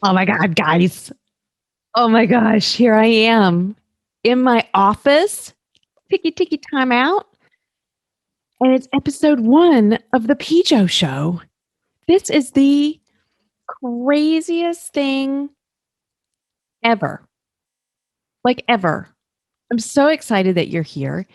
Oh my God, guys. Oh my gosh, here I am in my office. Ticky ticky time out. And it's episode 1 of the PJo Show. This is the craziest thing ever. Like ever. I'm so excited that you're here.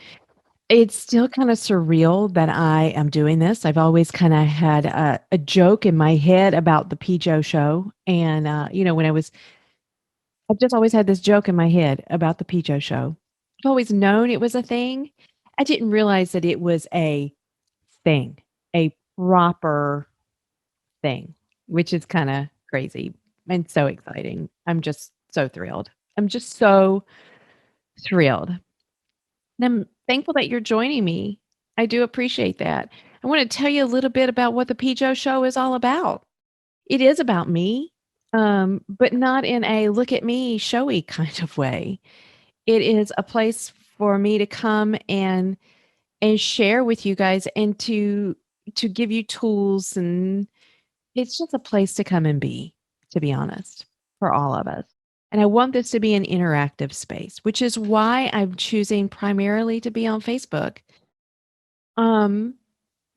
It's still kind of surreal that I am doing this. I've always kind of had a joke in my head about the PJo Show. And, when I've just always had this joke in my head about the PJo Show. I've always known it was a thing. I didn't realize that it was a thing, a proper thing, which is kind of crazy and so exciting. I'm just so thrilled. I'm just so thrilled. And I'm thankful that you're joining me. I do appreciate that. I want to tell you a little bit about what the PJo Show is all about. It is about me, but not in a look at me showy kind of way. It is a place for me to come and share with you guys and to give you tools, and it's just a place to come and be, to be honest, for all of us. And I want this to be an interactive space, which is why I'm choosing primarily to be on Facebook. Um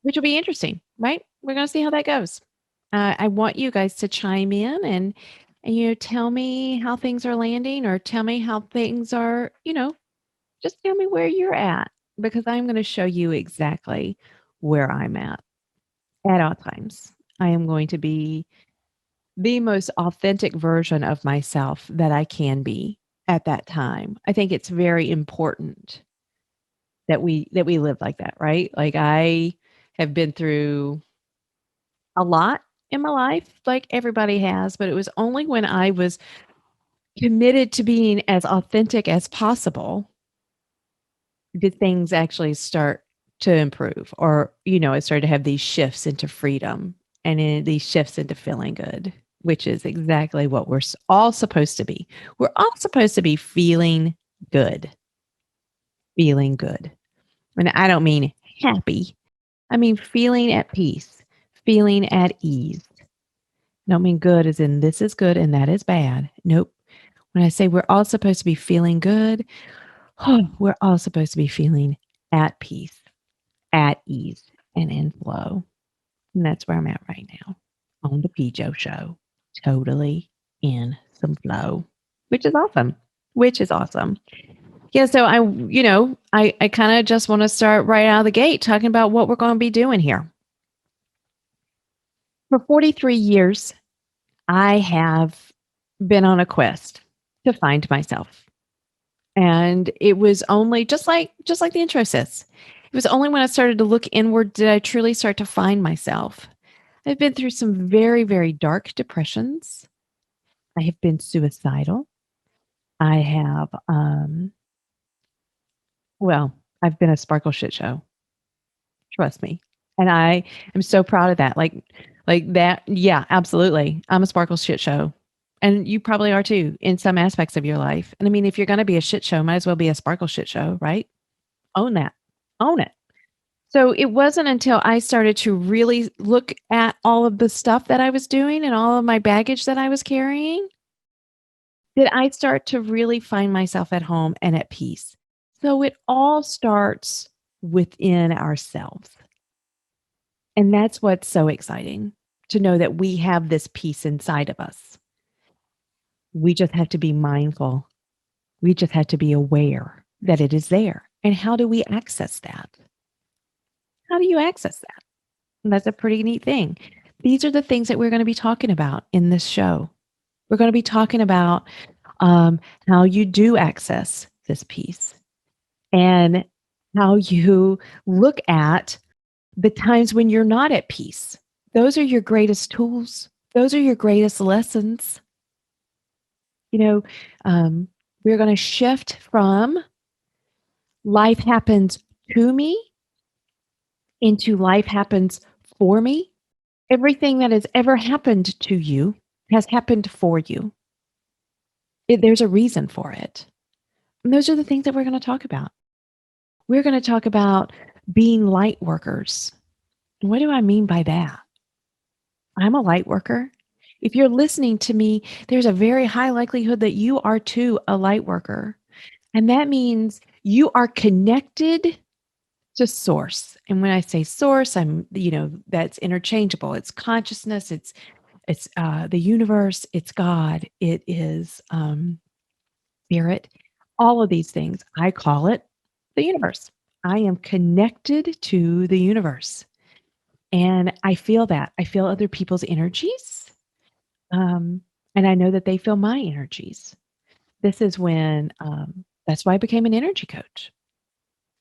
which will be interesting, right? We're going to see how that goes. I want you guys to chime in and tell me how things are landing, or tell me how things are, just tell me where you're at, because I'm going to show you exactly where I'm at all times. I am going to be the most authentic version of myself that I can be at that time. I think it's very important that we live like that, right? Like I have been through a lot in my life, like everybody has, but it was only when I was committed to being as authentic as possible did things actually start to improve, or I started to have these shifts into freedom, and in these shifts into feeling good, which is exactly what we're all supposed to be. We're all supposed to be good, feeling good. And I don't mean happy. I mean feeling at peace, feeling at ease. I don't mean good as in this is good and that is bad. Nope. When I say we're all supposed to be feeling good, we're all supposed to be feeling at peace, at ease, and in flow. And that's where I'm at right now on the PJo Show. Totally in some flow, which is awesome. Which is awesome. Yeah. So I kind of just want to start right out of the gate talking about what we're going to be doing here. For 43 years, I have been on a quest to find myself. And it was only just like the intro says. It was only when I started to look inward did I truly start to find myself. I've been through some very, very dark depressions. I have been suicidal. I have well, I've been a sparkle shit show. Trust me. And I am so proud of that. Like that, yeah, absolutely. I'm a sparkle shit show. And you probably are too in some aspects of your life. And I mean, if you're going to be a shit show, might as well be a sparkle shit show, right? Own that. Own it. So it wasn't until I started to really look at all of the stuff that I was doing and all of my baggage that I was carrying that I start to really find myself at home and at peace. So it all starts within ourselves. And that's what's so exciting, to know that we have this peace inside of us. We just have to be mindful. We just have to be aware that it is there. And how do we access that? How do you access that? And that's a pretty neat thing. These are the things that we're going to be talking about in this show. We're going to be talking about how you do access this peace, and how you look at the times when you're not at peace. Those are your greatest tools. Those are your greatest lessons. You know, we're going to shift from life happens to me into life happens for me. Everything that has ever happened to you has happened for you. There's a reason for it. And those are the things that we're going to talk about. We're going to talk about being light workers. What do I mean by that? I'm a light worker. If you're listening to me, there's a very high likelihood that you are too a light worker. And that means you are connected to source. And when I say source, that's interchangeable. It's consciousness, it's the universe, it's God, it is spirit, all of these things. I call it the universe. I am connected to the universe. And I feel that. I feel other people's energies. And I know that they feel my energies. This is when, that's why I became an energy coach.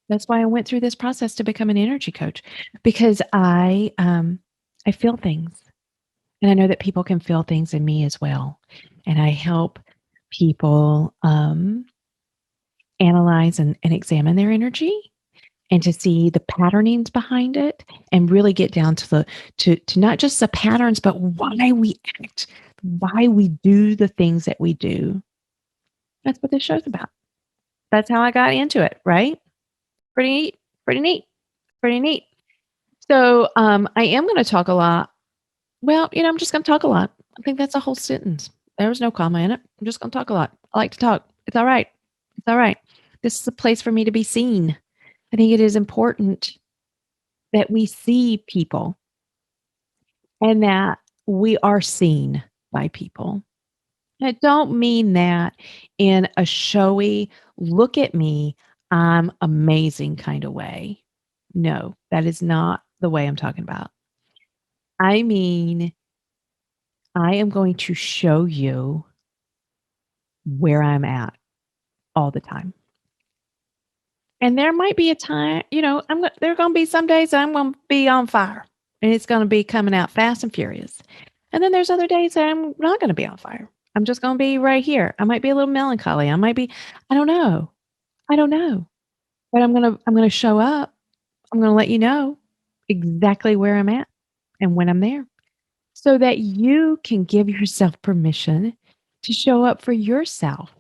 That's why I went through this process to become an energy coach, because I feel things, and I know that people can feel things in me as well. And I help people analyze and examine their energy, and to see the patternings behind it, and really get down to to not just the patterns, but why we act, why we do the things that we do. That's what this show's about. That's how I got into it, right? Pretty neat, pretty neat, pretty neat. So I am going to talk a lot. Well, I'm just going to talk a lot. I think that's a whole sentence. There was no comma in it. I'm just going to talk a lot. I like to talk. It's all right. It's all right. This is a place for me to be seen. I think it is important that we see people, and that we are seen by people. I don't mean that in a showy, look at me, I'm amazing kind of way. No, that is not the way I'm talking about. I mean, I am going to show you where I'm at all the time. And there might be a time, there are going to be some days that I'm going to be on fire, and it's going to be coming out fast and furious. And then there's other days that I'm not going to be on fire. I'm just going to be right here. I might be a little melancholy. I don't know. I don't know. But I'm going to show up. I'm going to let you know exactly where I'm at and when I'm there, so that you can give yourself permission to show up for yourself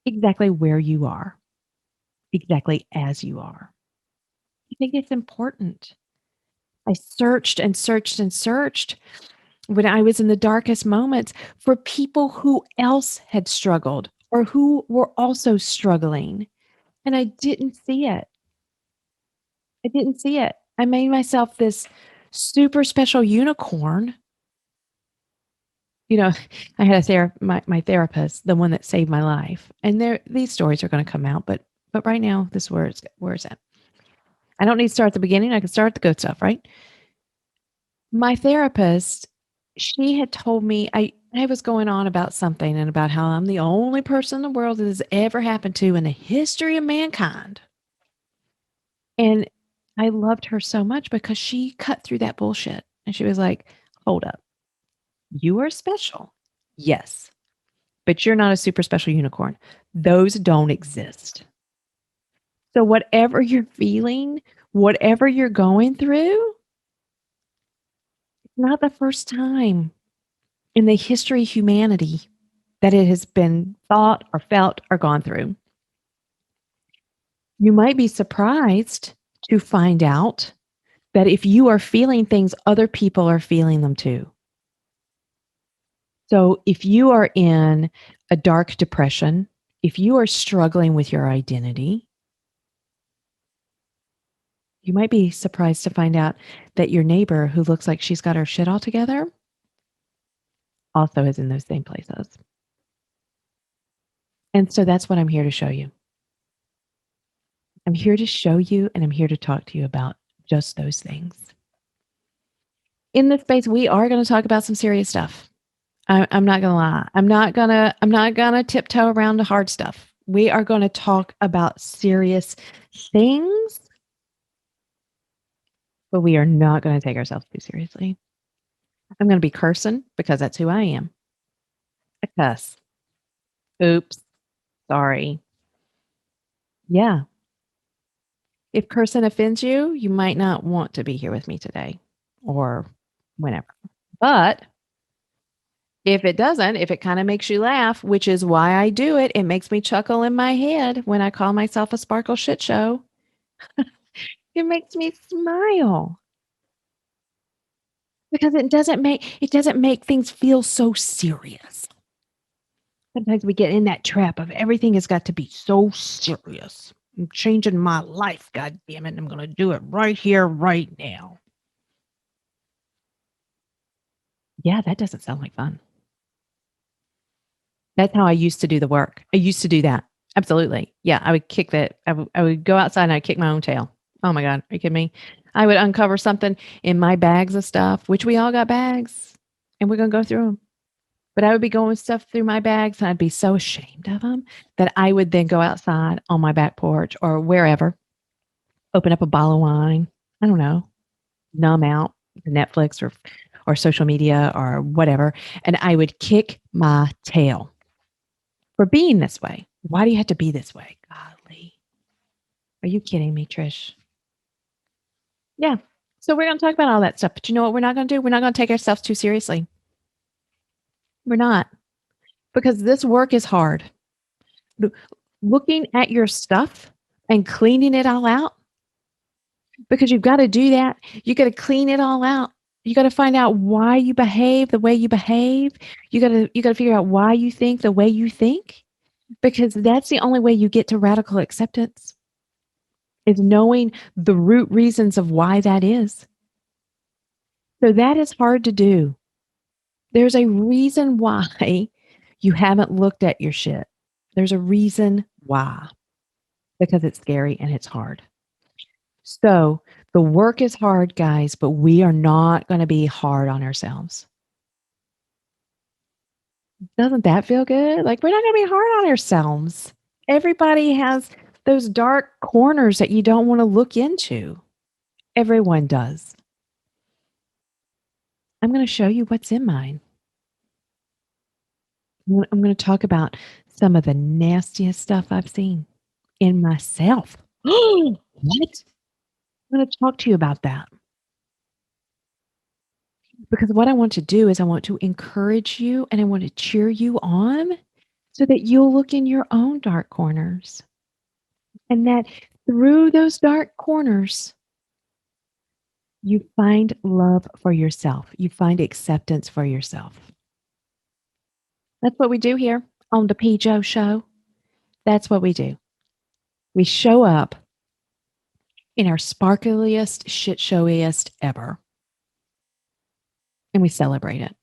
exactly where you are, exactly as you are. I think it's important. I searched and searched and searched when I was in the darkest moments for people who else had struggled or who were also struggling. And I didn't see it. I didn't see it. I made myself this super special unicorn. You know, I had my therapist, the one that saved my life. And these stories are going to come out, but right now this is where it's at. I don't need to start at the beginning. I can start at the good stuff, right? My therapist, she had told me I was going on about something, and about how I'm the only person in the world that has ever happened to in the history of mankind. And I loved her so much because she cut through that bullshit. And she was like, hold up. You are special. Yes. But you're not a super special unicorn. Those don't exist. So whatever you're feeling, whatever you're going through, it's not the first time in the history of humanity that it has been thought or felt or gone through. You might be surprised to find out that if you are feeling things, other people are feeling them too. So if you are in a dark depression, if you are struggling with your identity, you might be surprised to find out that your neighbor, who looks like she's got her shit all together, also is in those same places. And so that's what I'm here to show you. I'm here to show you, and I'm here to talk to you about just those things. In this space, we are going to talk about some serious stuff. I'm not going to lie. I'm not gonna tiptoe around the hard stuff. We are going to talk about serious things, but we are not going to take ourselves too seriously. I'm going to be cursing because that's who I am. I cuss. Oops. Sorry. Yeah. If cursing offends you, you might not want to be here with me today or whenever. But if it doesn't, if it kind of makes you laugh, which is why I do it, it makes me chuckle in my head when I call myself a sparkle shit show. It makes me smile. because it doesn't make things feel so serious. Sometimes we get in that trap of everything has got to be so serious. I'm changing my life, God damn it. I'm going to do it right here, right now. Yeah, that doesn't sound like fun. That's how I used to do the work. I used to do that. Absolutely. Yeah, I would kick that. I would go outside and I'd kick my own tail. Oh my God. Are you kidding me? I would uncover something in my bags of stuff, which we all got bags, and we're going to go through them. But I would be going stuff through my bags and I'd be so ashamed of them that I would then go outside on my back porch or wherever, open up a bottle of wine. I don't know, numb out Netflix or social media or whatever. And I would kick my tail for being this way. Why do you have to be this way? Golly. Are you kidding me, Trish? Yeah. So we're going to talk about all that stuff. But you know what we're not going to do? We're not going to take ourselves too seriously. We're not. Because this work is hard. Looking at your stuff and cleaning it all out, because you've got to do that. You got to clean it all out. You got to find out why you behave the way you behave. You got to figure out why you think the way you think, because that's the only way you get to radical acceptance, is knowing the root reasons of why that is. So that is hard to do. There's a reason why you haven't looked at your shit. There's a reason why, because it's scary and it's hard. So the work is hard, guys, but we are not going to be hard on ourselves. Doesn't that feel good? Like, we're not going to be hard on ourselves. Everybody has those dark corners that you don't want to look into. Everyone does. I'm going to show you what's in mine. I'm going to talk about some of the nastiest stuff I've seen in myself. What? I'm going to talk to you about that. Because what I want to do is I want to encourage you and I want to cheer you on so that you'll look in your own dark corners. And that through those dark corners, you find love for yourself. You find acceptance for yourself. That's what we do here on the PJo Show. That's what we do. We show up in our sparkliest, shit showiest ever. And we celebrate it.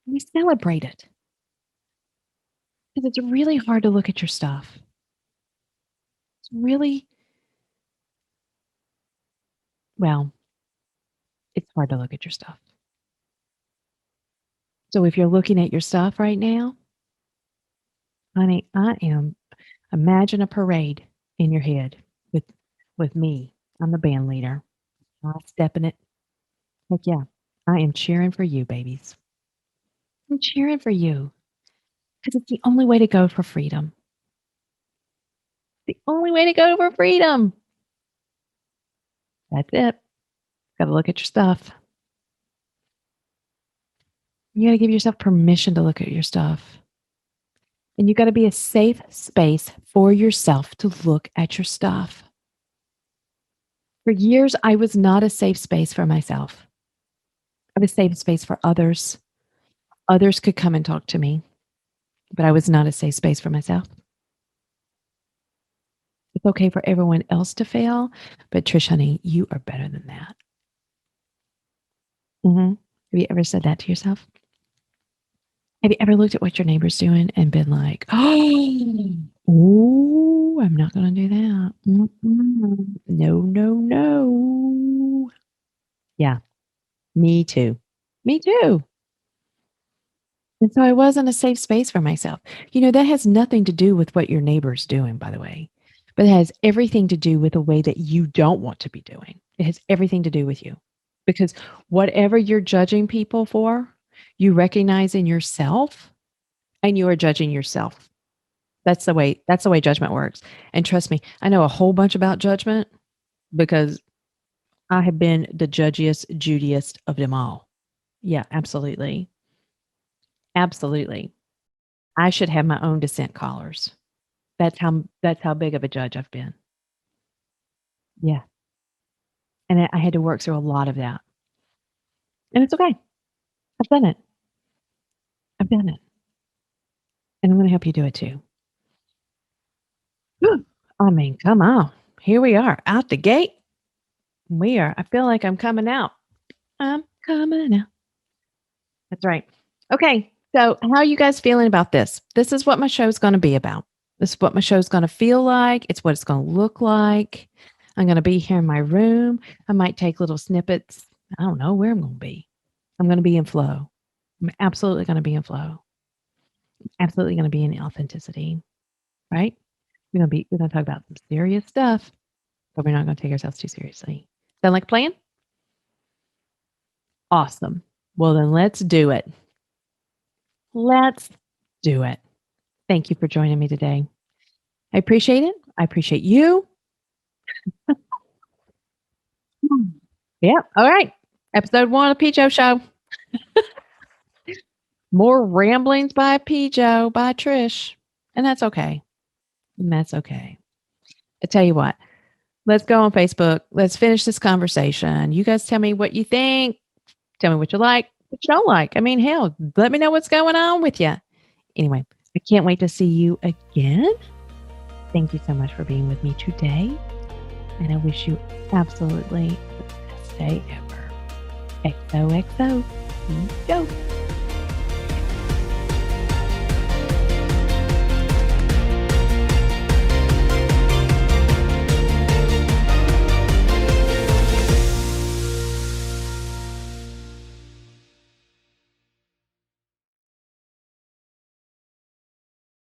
We celebrate it. Because it's really hard to look at your stuff. It's really, well, it's hard to look at your stuff. So if you're looking at your stuff right now, honey, imagine a parade in your head with me. I'm the band leader. I step in it. Heck yeah. I am cheering for you, babies. I'm cheering for you. Because it's the only way to go for freedom. The only way to go for freedom. That's it. Got to look at your stuff. You got to give yourself permission to look at your stuff. And you got to be a safe space for yourself to look at your stuff. For years, I was not a safe space for myself. I was a safe space for others. Others could come and talk to me, but I was not a safe space for myself. It's okay for everyone else to fail, but Trish, honey, you are better than that. Have you ever said that to yourself? Have you ever looked at what your neighbor's doing and been like, oh, I'm not going to do that. No, no, no. Yeah, me too. Me too. And so I wasn't a safe space for myself. That has nothing to do with what your neighbor's doing, by the way, but it has everything to do with the way that you don't want to be doing. It has everything to do with you, because whatever you're judging people for, you recognize in yourself, and you are judging yourself. That's the way judgment works. And trust me, I know a whole bunch about judgment because I have been the judgiest, judiest of them all. Yeah, absolutely. Absolutely. I should have my own dissent callers. That's how big of a judge I've been. Yeah. And I had to work through a lot of that. And it's okay. I've done it. I've done it. And I'm going to help you do it too. Whew. I mean, come on. Here we are out the gate. I feel like I'm coming out. I'm coming out. That's right. Okay. So, how are you guys feeling about this? This is what my show is going to be about. This is what my show is going to feel like. It's what it's going to look like. I'm going to be here in my room. I might take little snippets. I don't know where I'm going to be. I'm going to be in flow. I'm absolutely going to be in flow. Absolutely going to be in authenticity. Right? We're going to talk about some serious stuff, but we're not going to take ourselves too seriously. Sound like a plan? Awesome. Well, then let's do it. Let's do it. Thank you for joining me today. I appreciate it. I appreciate you. Yeah. All right. Episode 1 of PJo Show. More ramblings by PJo, by Trish. And that's okay. I tell you what, let's go on Facebook. Let's finish this conversation. You guys tell me what you think. Tell me what you like, what you don't like. I mean, hell, let me know what's going on with you. Anyway, I can't wait to see you again. Thank you so much for being with me today. And I wish you absolutely the best day ever. XOXO. Go.